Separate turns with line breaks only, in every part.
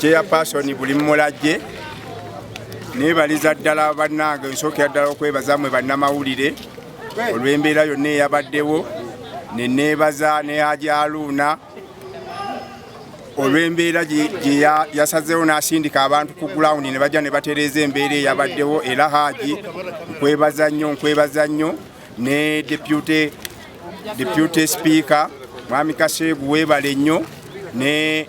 chairperson buli mulajje nebaliza ddala bannange nsookera ddala okwebaza mwe bannamawulire olw'embeera yonna eyabaddewo ne neebaza ne Haji Haruna olw'embeera gye yasazeewo n'asindika abantu ku ground ne bajja ne batereeza embeera eyabaddewo era Haji nkwebaza nnyo ne deputy speaker Mwami Kaseegu weebale nnyo ne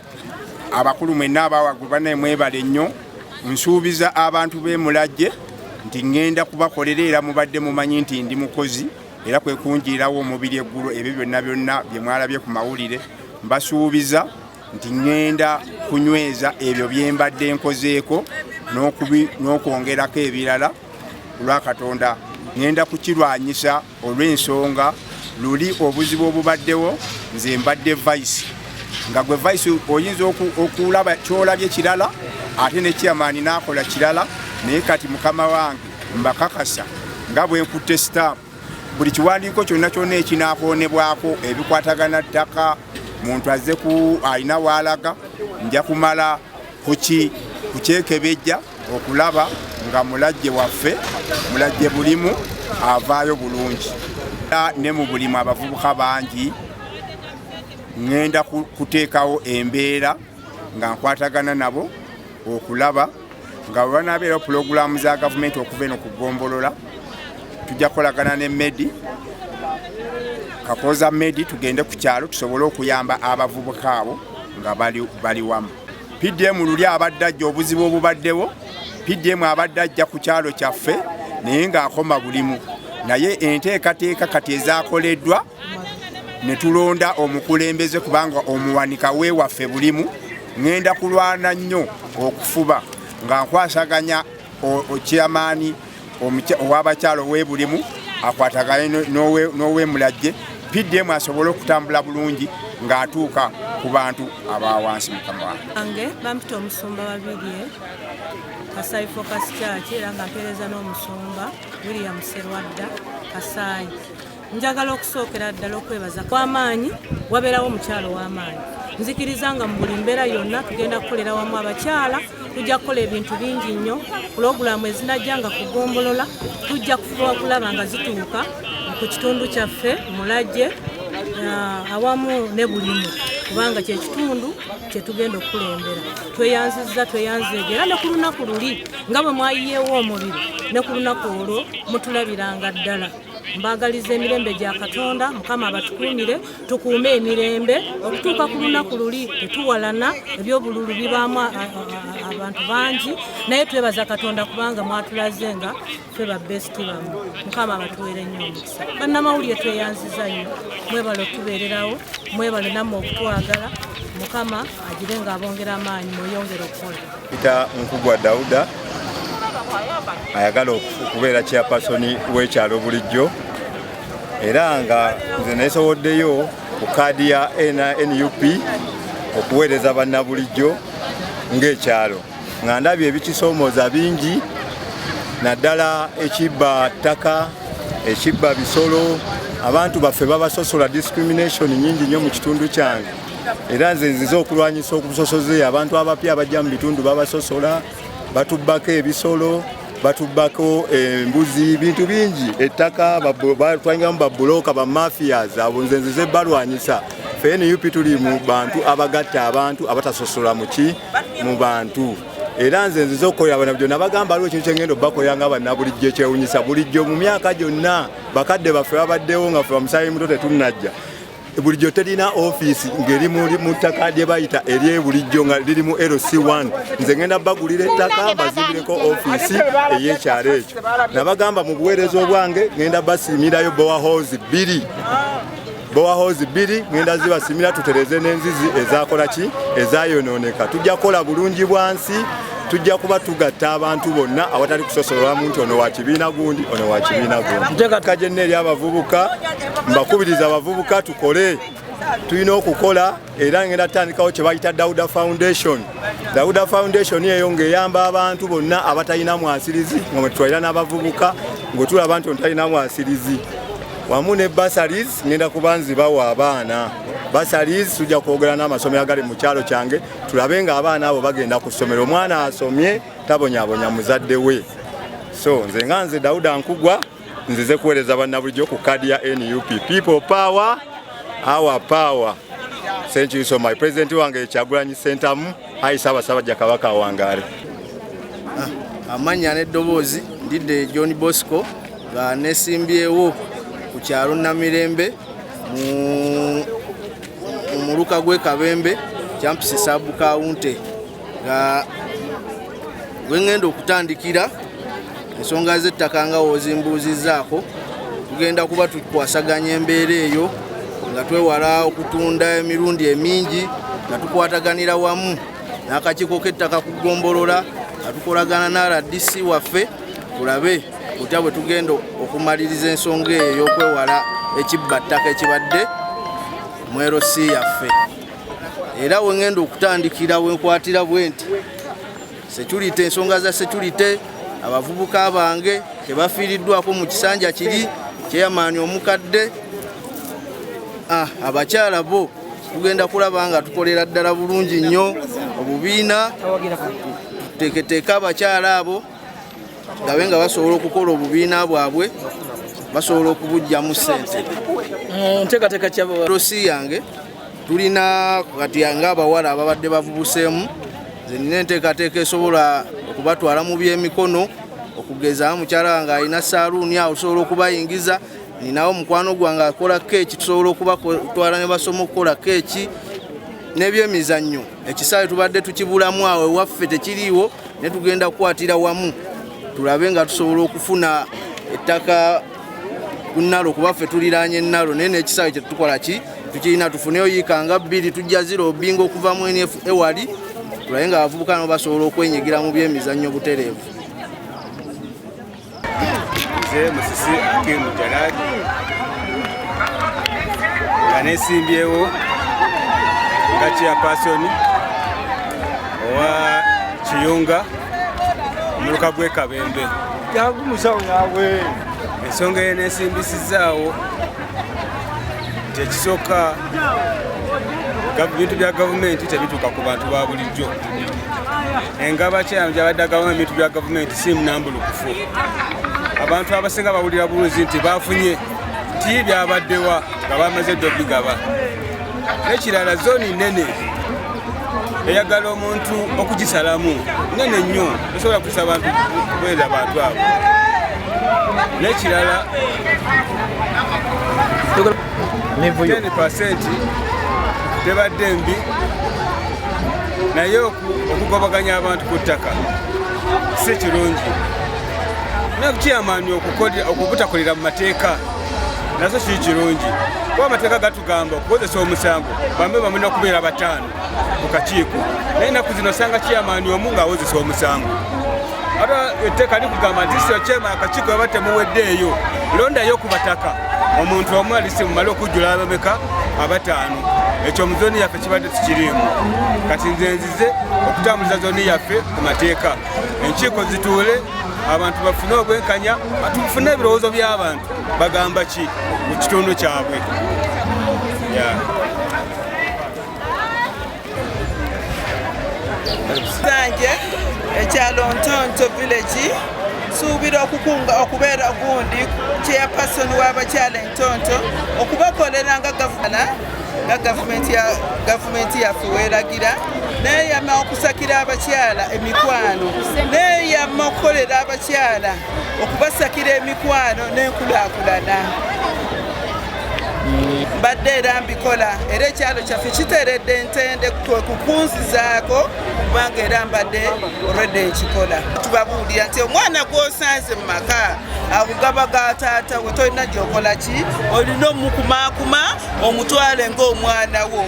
abakulu mwenna abawaggulu banne mwebale nnyo. Nsuubiza abantu b'e Mulajje nti ngenda kubakolera era mubadde mumanyi nti ndi mukozi era kwe kunjirawo omubiri eggulu ebyo byonna bye mwalabye ku mawulire mbasuubiza nti ngenda kunyweza ebyo bye mbadde nkozeeko n'okwongerako ebirala lwa Katonda. Ngenda kukirwanyisa olw'ensonga luli obuzibu obubaddewo nze mbadde vice nga gwe vice oyinza okulaba kyolabye kirala ate ne chairman n'akola kirala naye kati mukama wange mbakakasa nga bwe nkutte stamp buli kiwandiiko kyonna kyonna ekinaakoonebwako ebikwatagana ttaka muntu azze alina waalaga nja kumala kukyekebejja okulaba nga Mulajje waffe Mulajje bulimu avaayo bulungi ne mu bulimu abavubuka bangi ngenda kuteekawo embeera nga nkwatagana nabo okulaba nga banabeera pulogulaamu za gavumenti okuva eno ku Ggombolola tujja kukolagana ne Medi Kakoza Medi tugende ku kyalo tusobole okuyamba abavubuka abo nga bali wamu. PDM luli abadde ajja obuzibu obubaddewo PDM abadde ajja ku kyalo kyaffe naye ng'akoma bulimu naye enteekateeka kati ezaakoleddwa ne tulonda omukulembeze kubanga omuwanika weewaffe bulimu. Ngenda kulwana nnyo okufuba nga nkwasaganya chairman ow'abakyalo w'ebulimu akwataganye n'ow'e Mulajje PDM asobole okutambula bulungi ng'atuuka ku bantu abawansi mukama wange.
Bampita omusumba Babirye Kasaayi Focus Church era nga mpeereza n'omusumba William Serwadda Kasaayi. Njagala okusookera ddala okwebaza kw'amaanyi wabeerawo omukyalo w'amaanyi. Nzikiriza nga mu buli mbeera yonna tugenda kukolera wamu abakyala tujja kukola ebintu bingi nnyo. Pulogulaamu ezinajjanga ku Ggombolola tujja kufuba kulaba nga zituuka ku kitundu kyaffe Mulajje awamu ne bulimu kubanga kye kitundu kye tugenda okukulembera. Tweyanzizza era ne ku lunaku luli nga bwe mwayiyeewo omubiri ne ku lunaku olwo mutulabiranga ddala. Mbagaliza emirembe gya Katonda Mukama abatukuumire tukuume emirembe okutuuka ku lunaku luli tetuwalana ebyobululu bibaamu abantu bangi naye twebaza Katonda kubanga mwatulaze nga ffe ba best bamu. Mukama abatuweere nnyo omukisa. Bannamawulire tweyanziza nnyo mwebale okutubeererawo mwebale nammwe okutwagala Mukama agire ng'abongera amaanyi mweyongere okukola.
Peter Nkugwa Dauda ayagala okubeera chairperson w'ekyalo bulijjo era nga nze neesoboddeyo ku kaadi ya NUP okuweereza bannabulijjo ng'ekyalo nga ndabye ebikisoomooza bingi naddala ekibba ttaka ekibba bisolo abantu baffe babasosola discrimination nyingi nnyo mu kitundu kyange era nze nzize okulwanyisa okubusosoze abantu abapya abajja mu bitundu babasosola batubbako ebisolo batubbako embuzi bintu bingi ettaka batwangamu babuloka bamafias abo nze nzize balwanyisa ffe NUP tuli mu bantu abagatta abantu abatasosola mu bantu era nze nzize okukolera bannabujjo nabagamba aliwo ekintu kyengendo bakolera bannabulijjo ekyewunyisa bulijjo mu myaka gyonna bakadde baffe babaddewo nga ffe bamusaayi muto tetunnajja bulijjo terina office ngeri mu ttaka lye bayita ery'ebulijjo nga liri mu LC1 nze ngenda bagulira ettaka bazimbireko office ey'ekyalo ekyo nabagamba mu buweereza obwange ngenda basiimirayo bowahouse 2 ngenda zibasimira tutereze n'enzizi ezakola ki ezayonooneka tujja kukola bulungi bwansi tujja kuba tugatta abantu bonna awatali kusosolwamu nti ono wa kibiina gundi ono wa kibiina gundi kajenna eri abavubuka mbakubiriza abavubuka tukole tulina okukola era ngenda tutandikawo kye bayita Dauda Foundation eyo ng'eyamba abantu bonna abatalina mwasirizi nga mwe tutwalira n'abavubuka ng'otulaba nti ono talina mwasirizi wamu ne bursaries ngenda kuba nzibawa abaana basalizi tujja kwogera n'amasomero agali mu kyalo kyange tulabe nga abaana abo bagenda ku ssomero. Omwana asomye tabonyabonya muzadde we. So nze Dauda Nkugwa nzize kuweereza bannabulijjo ku kadi ya NUP. People power, our power. Thank you so much. President wange Kyagulanyi Ssentamu ayi Ssaabasajja Kabaka Wangaale.
Amanya n'eddoboozi ndidde John Bosco nga nesimbyewo ku kyalo Namirembe mu muluka gwe Kabembe Champisi Sub County nga wengenda okutandikira ensonga z'ettaka nga wozimbuuzizzaako tugenda kuba tukwasaganya embeera eyo nga twewala okutunda emirundi emingi nga tukwataganira wamu n'akakiiko k'ettaka kugombolola nga tukolagana na RDC waffe tulabe kutya bwe tugenda okumaliriza ensonga eyo ey'okwewala ekibbattaka ekibadde mu LC yaffe. Era wengenda okutandikira wenkwatira bwe nti security, ensonga za security, abavubuka bange tebafiiriddwako mu kisanja kiri kyeyamaani omukadde, abakyala bo tugenda kulaba nga tukolera ddala bulungi nnyo obubiina tuteeketeeka abakyala abo gabe nga basobola okukola obubiina bwabwe basobola okubujjamu ssente. Nteekateeka kyalosi yange tulina kati nga abawala ababadde bavubuseemu nze nina enteekateeka esobola okubatwala mu byemikono okugeza mukyala wange alina saaluuni awo tusobola okubayingiza. Ninawo mukwano gwange akola keeki tusobola okubatwala ne basoma okukola keeki n'ebyemizannyo. Ekisaawe tubadde tukibulamu awo ewaffe tekiriiwo ne tugenda kukwatira wamu tulabe nga tusobola okufuna ettaka ku Nnalo kuba ffe tuliraanye Nnalo naye n'ekisaawe kye tukola ki tukirina tufuneyo yiika nga 2 tujja zero bingo okuva mu NF ewali tulabe nga abavubuka nabo basobola okwenyigira mu byemizannyo butereevu.
Musisi Akimu Jaladi nga nesimbyewo nga chairperson owa Kiyunga omuluka gwe Kabembe. Ensonga enesimbisizaawo tekisooka ebintu bya gavumenti tebituuka ku bantu ba bulijjo. Engaba kyabadde agabamo ebintu bya gavumenti si munambulukufu. Abantu abasinga bawulira bulungi nti bafunye ti byabaddewa nga bamaze dde obigaba. N'ekirala zooni nnene eyagala omuntu okugisalamu nnene nnyo tosobola kusa abantu kubeera bantu abo. N'ekirala 10% tebadde mbi naye okugobaganya abantu ku ttaka si kirungi. Chairman okubutakolera mu mateeka nazo si kirungi kuba amateeka gatugamba okukozesa omusango bambe bamulina okubeera 5 ku kakiiko naye ennaku zino osanga chairman omu ng'awozesa omusango. Ate etteeka likugamba nti si chairman akakiiko baba temuweddeeyo londayo ku bataka omuntu omu alisi mumale okujjula abameka 5. Ekyo mu zooni yaffe kibadde tikiriimu. Kati nze nzize okutambuliza zooni yaffe ku mateeka enkiiko zituule abantu bafune obwenkanya batufune ebirowoozo by'abantu bagamba ki mu kitundu kyabwe.
Zanje ekyalo Ntonto village suubira okubeera gundi chairperson w'abakyala Ntonto okubakolera nga gavumenti yaffe weeragira neeyama okusakira abakyala emikwano neeyama okukolera abakyala okubasakira emikwano n'enkulaakulana. Mbadde era mbikola era ekyalo kyaffe kiteeredde entende kukunzizaako kubanga era mbadde olwedde nkikola. Tubabuulira nti omwana gw'osanze mu maka agugaba ga taata we tolina gy'okola ki olina omukumaakuma omutwale ng'omwana wo.